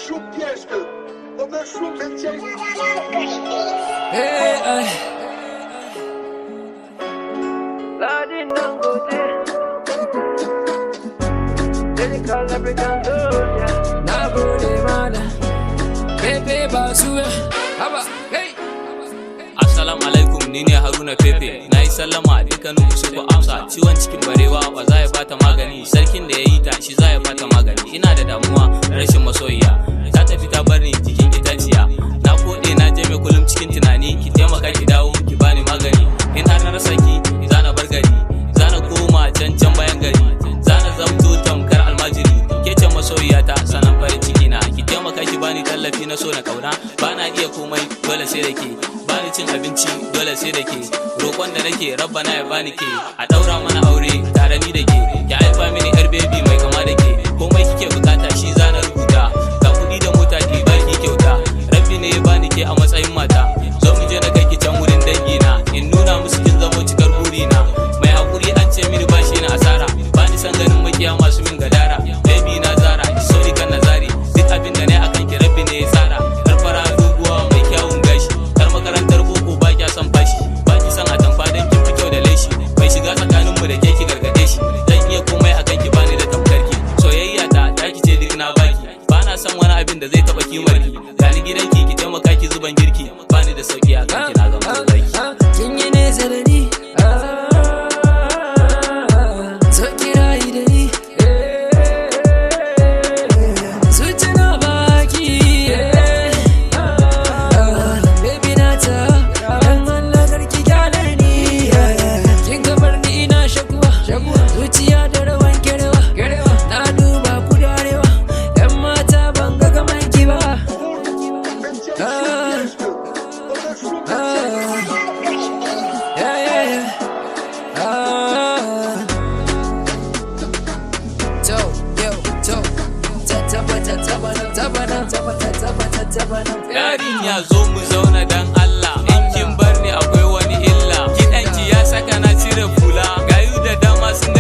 deixo pieskę, odeszło więcej. Assalamu alaikum, ni ne Haruna Pepe. Na yi sallama dukkanin ku ku amsa. Ciwon cikin barewa ba za ya bata magani. Sarkin da ya yi ta shi za ya bata magani. Ina da damuwa rashin masoyiya, ta tafi ta bar ni cikin itaciya. Na kode na je mai kullum cikin tunani. Ki taimaka ki dawo ki bani magani. In har na rasa ki za na bar gari, za na koma can bayan gari, za na zamto tamkar almajiri. Ke ce masoyiya ta sanan farin ciki na. Ki taimaka ki bani tallafi na so na kauna. Ba na iya komai dole sai da ke, bani cin abinci dole sai da ke. Roƙon da nake rabbana ya bani ke, a ɗaura mana aure tare ni da ke. Ki haifa mini yar baby mai kama da ke. Komai kike bukata shi za na rubuta. Ga kuɗi da mota ki baki kyauta. Rabbi ne ya bani ke a matsayin mata. Zo mu je na kai ki can wurin dangi na, in nuna musu kin zamo cikar burina. Mai hakuri an ce mini bashi na asara. Bani san ganin makiya masu min gadara. Baby na zara sorry kan nazari. Duk abin da ne akan ki rabbi ne ya tsara. Karfara doguwa mai kyawun gashi, kar makarantar boko ba kya son fashi. Baki san a tamfa dan kin fi kyau da leshi. Mai shiga tsakanin mu da ke ki gargade shi. Zan iya komai akan ki bani da tamkarki. Soyayya ta taki ce duk na baki. Bana san wani abin da zai taba kimar ki. Gani gidanki ki taimaka ki zuban girki. Bani da sauki akan ki na ga zaki. Kin yi nesa da ni, so kira yi da ni. Zuci na baki, baby na ta, dan Allah karki kyalar ni. Kin gabar ni ina shakuwa, zuciya da rawan kerewa. Na duba ku da arewa, yan mata ban ga kamar ki ba. Yarinya zo mu zauna dan Allah. In kin bar ni akwai wani illa. Kiɗanki ya saka na cire fula. Gayu da dama sun